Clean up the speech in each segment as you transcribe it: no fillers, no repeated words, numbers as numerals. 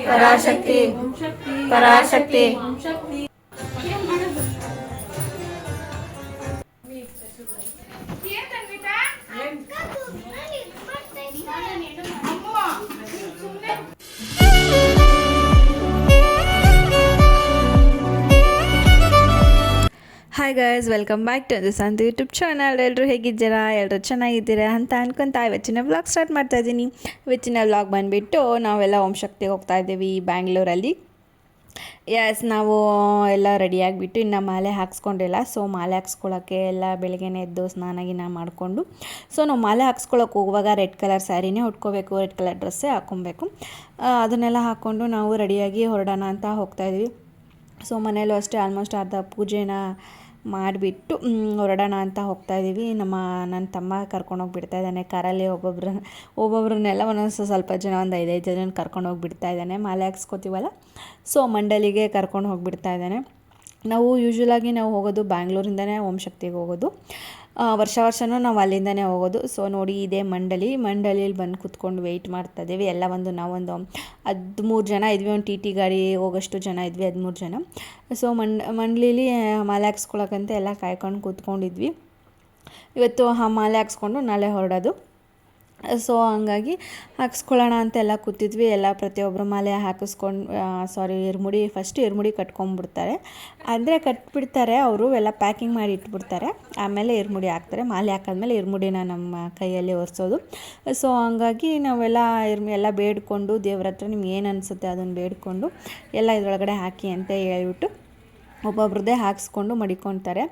Parashakti Parashakti hi guys, welcome back to ಸಂತ YouTube channel. ಎಲ್ಲರೂ ಹೇಗಿದ್ದೀರಾ? ಎಲ್ಲರೂ ಚೆನ್ನಾಗಿದ್ದೀರಾ ಅಂತ ಅನ್ಕೊಂತ ಇವತ್ತಿನ ವ್ಲಾಗ್ ಸ್ಟಾರ್ಟ್ ಮಾಡ್ತಾ ಇದ್ದೀನಿ. ಇವತ್ತಿನ ವ್ಲಾಗ್ ಬಂದುಬಿಟ್ಟು ನಾವೆಲ್ಲ ಓಂ ಶಕ್ತಿಗೆ ಹೋಗ್ತಾ ಇದ್ದೀವಿ ಬ್ಯಾಂಗ್ಳೂರಲ್ಲಿ. ನಾವು ಎಲ್ಲ ರೆಡಿಯಾಗಿಬಿಟ್ಟು ಇನ್ನು ಮಾಲೆ ಹಾಕ್ಸ್ಕೊಂಡಿಲ್ಲ. ಸೊ ಮಾಲೆ ಹಾಕ್ಸ್ಕೊಳ್ಳೋಕ್ಕೆ ಎಲ್ಲ ಬೆಳಗ್ಗೆನೇ ಎದ್ದು ಸ್ನಾನ ಮಾಡಿಕೊಂಡು, ಸೊ ನಾವು ಮಾಲೆ ಹಾಕ್ಸ್ಕೊಳ್ಳೋಕೆ ಹೋಗುವಾಗ ರೆಡ್ ಕಲರ್ ಸ್ಯಾರಿನೇ ಉಟ್ಕೋಬೇಕು, ರೆಡ್ ಕಲರ್ ಡ್ರೆಸ್ಸೇ ಹಾಕ್ಕೊಬೇಕು. ಅದನ್ನೆಲ್ಲ ಹಾಕ್ಕೊಂಡು ನಾವು ರೆಡಿಯಾಗಿ ಹೊರಡೋಣ ಅಂತ ಹೋಗ್ತಾಯಿದ್ವಿ. ಸೊ ಮನೆಯಲ್ಲೂ ಅಷ್ಟೇ ಆಲ್ಮೋಸ್ಟ್ ಅರ್ಧ ಪೂಜೆನ ಮಾಡಿಬಿಟ್ಟು ಹೊರಡೋಣ ಅಂತ ಹೋಗ್ತಾಯಿದ್ದೀವಿ. ನನ್ನ ತಮ್ಮ ಕರ್ಕೊಂಡೋಗಿ ಬಿಡ್ತಾ ಇದ್ದಾನೆ ಕಾರಲ್ಲಿ. ಒಬ್ಬೊಬ್ರನ್ನೆಲ್ಲ ಒಂದೊಂದು ಸ್ವಲ್ಪ ಜನ, ಒಂದು 5 ಜನ ಕರ್ಕೊಂಡೋಗಿ ಬಿಡ್ತಾ ಇದ್ದಾನೆ. ಮಾಲೆ ಹಾಕ್ಸ್ಕೊತೀವಲ್ಲ, ಸೊ ಮಂಡಲಿಗೆ ಕರ್ಕೊಂಡು ಹೋಗಿಬಿಡ್ತಾ ಇದ್ದಾನೆ. ನಾವು ಯೂಶ್ವಲಾಗಿ ನಾವು ಹೋಗೋದು ಬ್ಯಾಂಗ್ಳೂರಿಂದನೇ ಓಂ ಶಕ್ತಿಗೆ ಹೋಗೋದು. ವರ್ಷನೂ ನಾವು ಅಲ್ಲಿಂದನೇ ಹೋಗೋದು. ಸೊ ನೋಡಿ, ಇದೇ ಮಂಡಲಿಯಲ್ಲಿ ಬಂದು ಕೂತ್ಕೊಂಡು ವೆಯ್ಟ್ ಮಾಡ್ತಾಯಿದ್ದೀವಿ. ಎಲ್ಲ ನಾವೊಂದು 13 ಜನ ಇದ್ವಿ. ಒಂದು ಟಿ ಗಾಡಿ ಹೋಗೋಷ್ಟು ಜನ ಇದ್ವಿ, 13 ಜನ. ಸೊ ಮಂಡಲಿಲಿ ಮಾಲೆ ಹಾಕ್ಸ್ಕೊಳಕ್ಕಂತ ಎಲ್ಲ ಕಾಯ್ಕೊಂಡು ಕೂತ್ಕೊಂಡಿದ್ವಿ. ಇವತ್ತು ಆ ಮಾಲೆ ಹಾಕ್ಸ್ಕೊಂಡು ನಾಳೆ ಹೊರಡೋದು. ಸೊ ಹಂಗಾಗಿ ಹಾಕ್ಸ್ಕೊಳ್ಳೋಣ ಅಂತೆಲ್ಲ ಕೂತಿದ್ವಿ. ಎಲ್ಲ ಪ್ರತಿಯೊಬ್ಬರು ಮಾಲೆ ಹಾಕಿಸ್ಕೊಂಡು ಇರ್ಮುಡಿ ಕಟ್ಕೊಂಡ್ಬಿಡ್ತಾರೆ. ಅಂದರೆ ಕಟ್ಬಿಡ್ತಾರೆ ಅವರು, ಎಲ್ಲ ಪ್ಯಾಕಿಂಗ್ ಮಾಡಿ ಇಟ್ಬಿಡ್ತಾರೆ. ಆಮೇಲೆ ಇರ್ಮುಡಿ ಹಾಕ್ತಾರೆ. ಮಾಲೆ ಹಾಕಾದ್ಮೇಲೆ ಇರ್ಮುಡಿನ ನಮ್ಮ ಕೈಯಲ್ಲಿ ಒರೆಸೋದು. ಸೊ ಹಂಗಾಗಿ ನಾವೆಲ್ಲ ಎಲ್ಲ ಬೇಡ್ಕೊಂಡು, ದೇವ್ರ ಹತ್ರ ನಿಮ್ಗೆ ಏನು ಅನಿಸುತ್ತೆ ಅದನ್ನು ಬೇಡ್ಕೊಂಡು ಎಲ್ಲ ಇದರೊಳಗಡೆ ಹಾಕಿ ಅಂತ ಹೇಳ್ಬಿಟ್ಟು ಒಬ್ಬೊಬ್ರದ್ದೇ ಹಾಕ್ಸ್ಕೊಂಡು ಮಡಿಕೊತಾರೆ.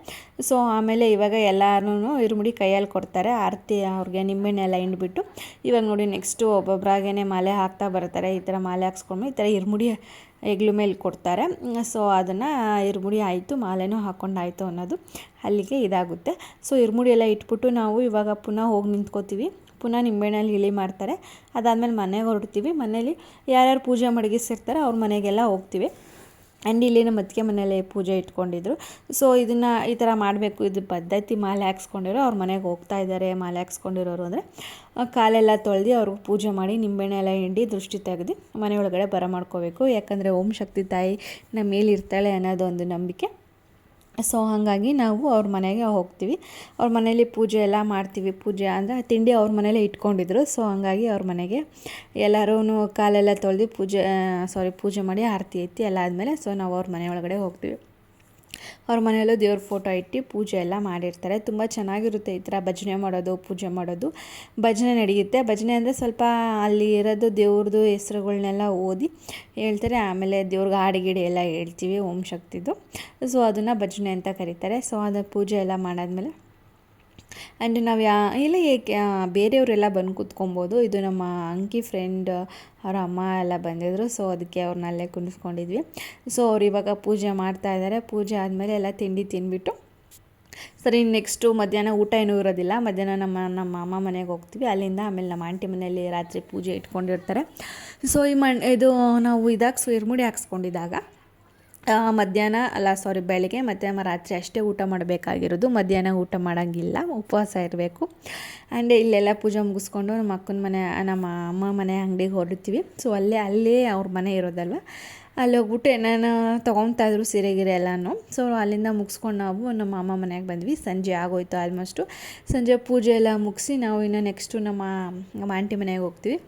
ಸೊ ಆಮೇಲೆ ಇವಾಗ ಎಲ್ಲರೂ ಇರುಮುಡಿ ಕೈಯಲ್ಲಿ ಕೊಡ್ತಾರೆ. ಆರತಿ ಅವ್ರಿಗೆ ನಿಂಬೆಣ್ಣೆ ಎಲ್ಲ ಹಿಂಡ್ಬಿಟ್ಟು ಇವಾಗ ನೋಡಿ ನೆಕ್ಸ್ಟು ಒಬ್ಬೊಬ್ಬರಾಗೇ ಮಾಲೆ ಹಾಕ್ತಾ ಬರ್ತಾರೆ. ಈ ಥರ ಮಾಲೆ ಹಾಕ್ಸ್ಕೊಂಡು ಈ ಥರ ಇರುಮುಡಿ ಹೆಗ್ಲು ಮೇಲೆ ಕೊಡ್ತಾರೆ. ಸೊ ಅದನ್ನು ಇರುಮುಡಿ ಆಯಿತು, ಮಾಲೆನೂ ಹಾಕ್ಕೊಂಡಾಯಿತು ಅನ್ನೋದು ಅಲ್ಲಿಗೆ ಇದಾಗುತ್ತೆ. ಸೊ ಇರುಮುಡಿ ಎಲ್ಲ ಇಟ್ಬಿಟ್ಟು ನಾವು ಇವಾಗ ಪುನಃ ಹೋಗಿ ನಿಂತ್ಕೋತೀವಿ. ಪುನಃ ನಿಂಬೆಣ್ಣೆಲ್ಲಿ ಇಳಿ ಮಾಡ್ತಾರೆ. ಅದಾದಮೇಲೆ ಮನೆಗೆ ಹೊರಡ್ತೀವಿ. ಮನೇಲಿ ಯಾರ್ಯಾರು ಪೂಜೆ ಮಡಗಿಸಿರ್ತಾರೆ ಅವ್ರ ಮನೆಗೆಲ್ಲ ಹೋಗ್ತೀವಿ. ಆ್ಯಂಡ್ ಇಲ್ಲಿ ನಮ್ಮ ಅತ್ತಿಗೆ ಮನೇಲಿ ಪೂಜೆ ಇಟ್ಕೊಂಡಿದ್ರು. ಸೊ ಇದನ್ನು ಈ ಥರ ಮಾಡಬೇಕು, ಇದು ಪದ್ಧತಿ. ಮಾಲೆ ಹಾಕ್ಸ್ಕೊಂಡಿರೋ ಅವ್ರ ಮನೆಗೆ ಹೋಗ್ತಾ ಇದ್ದಾರೆ. ಮಾಲೆ ಹಾಕ್ಸ್ಕೊಂಡಿರೋರು ಅಂದರೆ ಕಾಲೆಲ್ಲ ತೊಳೆದು ಅವ್ರಿಗೆ ಪೂಜೆ ಮಾಡಿ ನಿಂಬೆಣ್ಣೆ ಎಲ್ಲ ಹಿಂಡಿ ದೃಷ್ಟಿ ತೆಗೆದು ಮನೆಯೊಳಗಡೆ ಮಾಡ್ಕೋಬೇಕು. ಯಾಕಂದರೆ ಓಂ ಶಕ್ತಿ ತಾಯಿ ನಮ್ಮ ಮೇಲಿರ್ತಾಳೆ ಅನ್ನೋದು ಒಂದು ನಂಬಿಕೆ. ಸೊ ಹಾಗಾಗಿ ನಾವು ಅವ್ರ ಮನೆಗೆ ಹೋಗ್ತೀವಿ. ಅವ್ರ ಮನೇಲಿ ಪೂಜೆ ಎಲ್ಲ ಮಾಡ್ತೀವಿ. ಪೂಜೆ ಅಂದರೆ ತಿಂಡಿ ಅವ್ರ ಮನೇಲೇ ಇಟ್ಕೊಂಡಿದ್ರು. ಸೊ ಹಂಗಾಗಿ ಅವ್ರ ಮನೆಗೆ ಎಲ್ಲರೂ ಕಾಲೆಲ್ಲ ತೊಳೆದು ಪೂಜೆ ಮಾಡಿ ಆರತಿ ಎತ್ತಿ ಎಲ್ಲ ಆದಮೇಲೆ ಸೊ ನಾವು ಅವ್ರ ಮನೆ ಒಳಗಡೆ ಹೋಗ್ತೀವಿ. ಅವ್ರ ಮನೆಯಲ್ಲೂ ದೇವ್ರ ಫೋಟೋ ಇಟ್ಟು ಪೂಜೆ ಎಲ್ಲ ಮಾಡಿರ್ತಾರೆ. ತುಂಬ ಚೆನ್ನಾಗಿರುತ್ತೆ ಈ ಥರ ಭಜನೆ ಮಾಡೋದು, ಪೂಜೆ ಮಾಡೋದು. ಭಜನೆ ನಡೆಯುತ್ತೆ. ಭಜನೆ ಅಂದರೆ ಸ್ವಲ್ಪ ಅಲ್ಲಿ ಇರೋದು ದೇವ್ರದ್ದು ಹೆಸ್ರುಗಳ್ನೆಲ್ಲ ಓದಿ ಹೇಳ್ತಾರೆ. ಆಮೇಲೆ ದೇವ್ರಿಗೆ ಹಾಡುಗಿಡಿ ಎಲ್ಲ ಹೇಳ್ತೀವಿ ಓಂ ಶಕ್ತಿದು. ಸೊ ಅದನ್ನು ಭಜನೆ ಅಂತ ಕರೀತಾರೆ. ಸೊ ಅದು ಪೂಜೆ ಎಲ್ಲ ಮಾಡಾದ್ಮೇಲೆ ಆ್ಯಂಡ್ ನಾವು ಬೇರೆಯವರೆಲ್ಲ ಬಂದು ಕೂತ್ಕೊಬೋದು. ಇದು ನಮ್ಮ ಅಂಕಿ ಫ್ರೆಂಡ್ ಅವರ ಅಮ್ಮ ಎಲ್ಲ ಬಂದಿದ್ದರು. ಸೊ ಅದಕ್ಕೆ ಅವ್ರನ್ನ ಅಲ್ಲೇ ಕುಣಿಸ್ಕೊಂಡಿದ್ವಿ. ಸೊ ಅವ್ರು ಇವಾಗ ಪೂಜೆ ಮಾಡ್ತಾಯಿದ್ದಾರೆ. ಪೂಜೆ ಆದಮೇಲೆ ಎಲ್ಲ ತಿಂಡಿ ತಿಂದ್ಬಿಟ್ಟು ಸರಿ ನೆಕ್ಸ್ಟು ಮಧ್ಯಾಹ್ನ ಊಟ ಏನೂ ಇರೋದಿಲ್ಲ. ಮಧ್ಯಾಹ್ನ ನಮ್ಮ ಅಮ್ಮ ಮನೆಗೆ ಹೋಗ್ತೀವಿ. ಅಲ್ಲಿಂದ ಆಮೇಲೆ ನಮ್ಮ ಆಂಟಿ ಮನೆಯಲ್ಲಿ ರಾತ್ರಿ ಪೂಜೆ ಇಟ್ಕೊಂಡಿರ್ತಾರೆ. ಸೊ ಇದು ನಾವು ಇರುಮುಡಿ ಹಾಕ್ಸ್ಕೊಂಡಿದ್ದಾಗ ಬೆಳಗ್ಗೆ ಮತ್ತು ರಾತ್ರಿ ಅಷ್ಟೇ ಊಟ ಮಾಡಬೇಕಾಗಿರೋದು. ಮಧ್ಯಾಹ್ನ ಊಟ ಮಾಡೋಂಗಿಲ್ಲ, ಉಪವಾಸ ಇರಬೇಕು. ಆ್ಯಂಡ್ ಇಲ್ಲೆಲ್ಲ ಪೂಜೆ ಮುಗಿಸ್ಕೊಂಡು ನಮ್ಮ ಅಮ್ಮ ಮನೆ ಅಂಗಡಿಗೆ ಹೊರಡ್ತೀವಿ. ಸೊ ಅಲ್ಲೇ ಅವ್ರ ಮನೆ ಇರೋದಲ್ವ, ಅಲ್ಲಿ ಹೋಗ್ಬಿಟ್ಟು ಏನೇನು ತೊಗೊತಾಯಿದ್ರು ಸೀರೆ ಎಲ್ಲನೂ. ಸೊ ಅಲ್ಲಿಂದ ಮುಗಿಸ್ಕೊಂಡು ನಾವು ನಮ್ಮ ಅಮ್ಮ ಮನೆಗೆ ಬಂದ್ವಿ. ಸಂಜೆ ಆಗೋಯ್ತು ಆಲ್ಮೋಸ್ಟು. ಸಂಜೆ ಪೂಜೆ ಎಲ್ಲ ಮುಗಿಸಿ ನಾವು ಇನ್ನು ನೆಕ್ಸ್ಟು ನಮ್ಮ ಆಂಟಿ ಮನೆಗೆ ಹೋಗ್ತೀವಿ.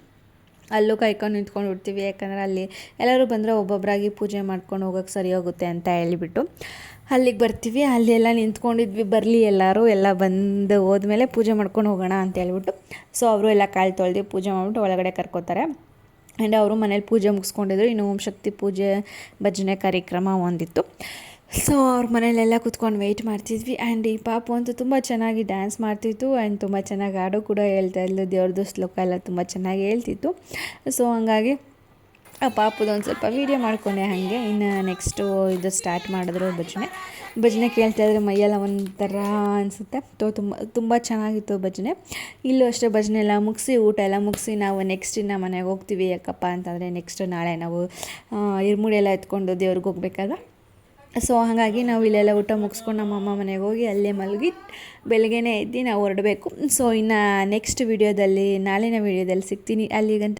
ಅಲ್ಲೂ ಕಾಯ್ಕೊಂಡು ನಿಂತ್ಕೊಂಡು ಬಿಡ್ತೀವಿ. ಯಾಕಂದರೆ ಅಲ್ಲಿ ಎಲ್ಲರೂ ಬಂದರೆ ಒಬ್ಬೊಬ್ಬರಾಗಿ ಪೂಜೆ ಮಾಡ್ಕೊಂಡು ಹೋಗೋಕ್ಕೆ ಸರಿ ಹೋಗುತ್ತೆ ಅಂತ ಹೇಳಿಬಿಟ್ಟು ಅಲ್ಲಿಗೆ ಬರ್ತೀವಿ. ಅಲ್ಲೆಲ್ಲ ನಿಂತ್ಕೊಂಡಿದ್ವಿ, ಬರಲಿ ಎಲ್ಲ ಬಂದು ಹೋದ್ಮೇಲೆ ಪೂಜೆ ಮಾಡ್ಕೊಂಡು ಹೋಗೋಣ ಅಂತ ಹೇಳ್ಬಿಟ್ಟು. ಸೊ ಅವರು ಎಲ್ಲ ಕಾಲು ತೊಳೆದು ಪೂಜೆ ಮಾಡಿಬಿಟ್ಟು ಒಳಗಡೆ ಕರ್ಕೋತಾರೆ. ಆ್ಯಂಡ್ ಅವರು ಮನೇಲಿ ಪೂಜೆ ಮುಗಿಸ್ಕೊಂಡಿದ್ರು. ಇನ್ನು ಓಂ ಶಕ್ತಿ ಪೂಜೆ ಭಜನೆ ಕಾರ್ಯಕ್ರಮ ಒಂದಿತ್ತು. ಸೊ ಅವ್ರ ಮನೇಲೆಲ್ಲ ಕೂತ್ಕೊಂಡು ವೆಯ್ಟ್ ಮಾಡ್ತಿದ್ವಿ. ಆ್ಯಂಡ್ ಈ ಪಾಪು ಅಂತೂ ತುಂಬ ಚೆನ್ನಾಗಿ ಡ್ಯಾನ್ಸ್ ಮಾಡ್ತಿತ್ತು. ಆ್ಯಂಡ್ ತುಂಬ ಚೆನ್ನಾಗಿ ಹಾಡು ಕೂಡ ಹೇಳ್ತಾಯಿದ್ಲು. ದೇವ್ರದ್ದು ಶ್ಲೋಕ ಎಲ್ಲ ತುಂಬ ಚೆನ್ನಾಗಿ ಹೇಳ್ತಿತ್ತು. ಸೊ ಹಂಗಾಗಿ ಆ ಪಾಪುದೊಂದು ಸ್ವಲ್ಪ ವೀಡಿಯೋ ಮಾಡ್ಕೊಂಡೆ ಹಾಗೆ. ಇನ್ನು ನೆಕ್ಸ್ಟು ಇದು ಸ್ಟಾರ್ಟ್ ಮಾಡಿದ್ರು ಭಜನೆ ಕೇಳ್ತಾಯಿದ್ರೆ ಮೈಯೆಲ್ಲ ಒಂಥರ ಅನಿಸುತ್ತೆ. ತುಂಬ ಚೆನ್ನಾಗಿತ್ತು ಭಜನೆ. ಇಲ್ಲೂ ಅಷ್ಟೇ ಭಜನೆ ಎಲ್ಲ ಮುಗಿಸಿ ಊಟ ಎಲ್ಲ ಮುಗಿಸಿ ನಾವು ನೆಕ್ಸ್ಟ್ ಇನ್ನು ಮನೆಗೆ ಹೋಗ್ತೀವಿ. ಯಾಕಪ್ಪ ಅಂತಂದರೆ ನೆಕ್ಸ್ಟ್ ನಾಳೆ ನಾವು ಇರುಮುಡಿ ಎಲ್ಲ ಎತ್ಕೊಂಡು ದೇವ್ರಿಗೆ ಹೋಗ್ಬೇಕಲ್ವ. ಸೊ ಹಾಗಾಗಿ ನಾವು ಇಲ್ಲೆಲ್ಲ ಊಟ ಮುಗಿಸ್ಕೊಂಡು ನಮ್ಮ ಅಮ್ಮ ಮನೆಗೆ ಹೋಗಿ ಅಲ್ಲೇ ಮಲಗಿ ಬೆಳಗ್ಗೆನೇ ಎದ್ದು ನಾವು ಹೊರಡಬೇಕು. ಸೊ ಇನ್ನು ನೆಕ್ಸ್ಟ್ ನಾಳಿನ ವೀಡಿಯೋದಲ್ಲಿ ಸಿಗ್ತೀನಿ. ಅಲ್ಲಿಗಂತ